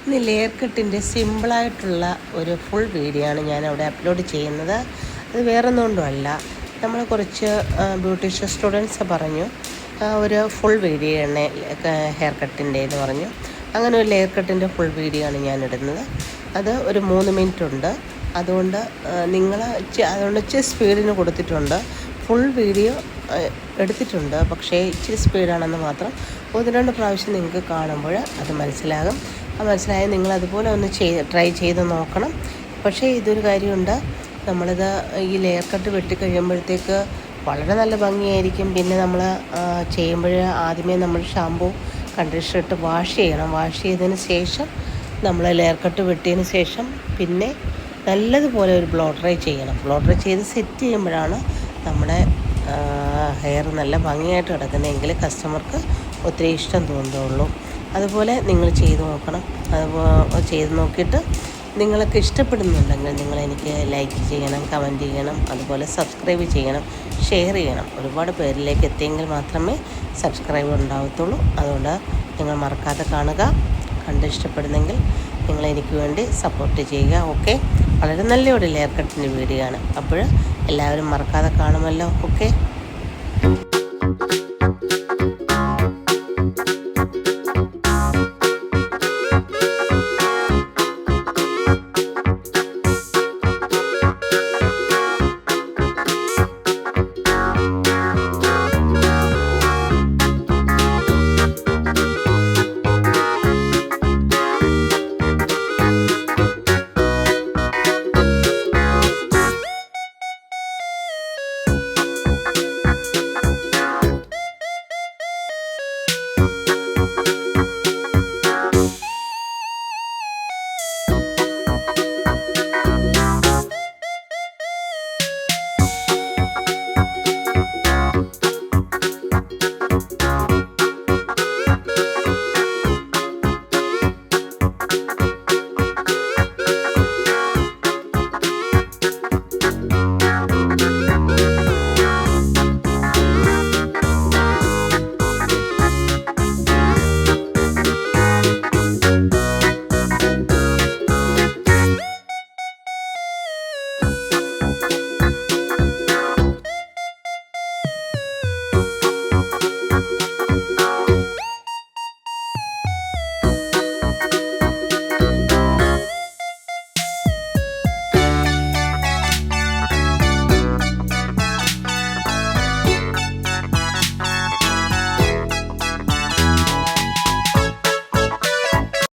ഇന്ന് ലെയർ കട്ടിൻ്റെ സിമ്പിളായിട്ടുള്ള ഒരു ഫുൾ വീഡിയോ ആണ് ഞാനവിടെ അപ്ലോഡ് ചെയ്യുന്നത്. അത് വേറൊന്നും കൊണ്ടുമല്ല, നമ്മൾ കുറച്ച് ബ്യൂട്ടീഷ്യൻ സ്റ്റുഡൻസ് പറഞ്ഞു ഒരു ഫുൾ വീഡിയോ ആണ് ഹെയർ കട്ടിൻ്റെ എന്ന് പറഞ്ഞു. അങ്ങനെ ഒരു ലെയർ കട്ടിൻ്റെ ഫുൾ വീഡിയോ ആണ് ഞാൻ ഇടുന്നത്. അത് ഒരു 3 മിനിറ്റ് ഉണ്ട്. അതുകൊണ്ട് അതുകൊണ്ട് ഇച്ചിരി സ്പീഡിന് കൊടുത്തിട്ടുണ്ട്. ഫുൾ വീഡിയോ എടുത്തിട്ടുണ്ട്, പക്ഷേ ഇച്ചിരി സ്പീഡാണെന്ന് മാത്രം. 1-2 പ്രാവശ്യം നിങ്ങൾക്ക് കാണുമ്പോൾ അത് മനസ്സിലാകും. മനസ്സിലായാൽ നിങ്ങളതുപോലെ ഒന്ന് ട്രൈ ചെയ്ത് നോക്കണം. പക്ഷേ ഇതൊരു കാര്യമുണ്ട്, നമ്മളിത് ഈ ലെയർ കട്ട് വെട്ടിക്കഴിയുമ്പോഴത്തേക്ക് വളരെ നല്ല ഭംഗിയായിരിക്കും. പിന്നെ നമ്മൾ ചെയ്യുമ്പോൾ ആദ്യമേ നമ്മൾ ഷാമ്പൂ കണ്ടീഷണർ ഇട്ട് വാഷ് ചെയ്യണം. വാഷ് ചെയ്തതിന് ശേഷം നമ്മൾ ലെയർ കട്ട് വെട്ടിയതിന് ശേഷം പിന്നെ നല്ലതുപോലെ ഒരു ബ്ലോ ഡ്രൈ ചെയ്യണം. ബ്ലോ ഡ്രൈ ചെയ്ത് സെറ്റ് ചെയ്യുമ്പോഴാണ് നമ്മുടെ ഹെയർ നല്ല ഭംഗിയായിട്ട് കിടക്കുന്നതെങ്കിൽ കസ്റ്റമർക്ക് ഒത്തിരി ഇഷ്ടം തോന്നുകയുള്ളൂ. അതുപോലെ നിങ്ങൾ ചെയ്ത് നോക്കണം. അതുപോലെ ചെയ്ത് നോക്കിയിട്ട് നിങ്ങൾക്ക് ഇഷ്ടപ്പെടുന്നുണ്ടെങ്കിൽ നിങ്ങളെനിക്ക് ലൈക്ക് ചെയ്യണം, കമൻറ്റ് ചെയ്യണം, അതുപോലെ സബ്സ്ക്രൈബ് ചെയ്യണം, ഷെയർ ചെയ്യണം. ഒരുപാട് പേരിലേക്ക് എത്തിയെങ്കിൽ മാത്രമേ സബ്സ്ക്രൈബ് ഉണ്ടാകത്തുള്ളൂ. അതുകൊണ്ട് നിങ്ങൾ മറക്കാതെ കാണുക. കണ്ട് ഇഷ്ടപ്പെടുന്നെങ്കിൽ നിങ്ങളെനിക്ക് വേണ്ടി സപ്പോർട്ട് ചെയ്യുക. ഓക്കെ, വളരെ നല്ലൊരു ലെയർ കട്ടിൻ്റെ വീഡിയോ ആണ്. അപ്പോൾ എല്ലാവരും മറക്കാതെ കാണുമല്ലോ. ഓക്കെ.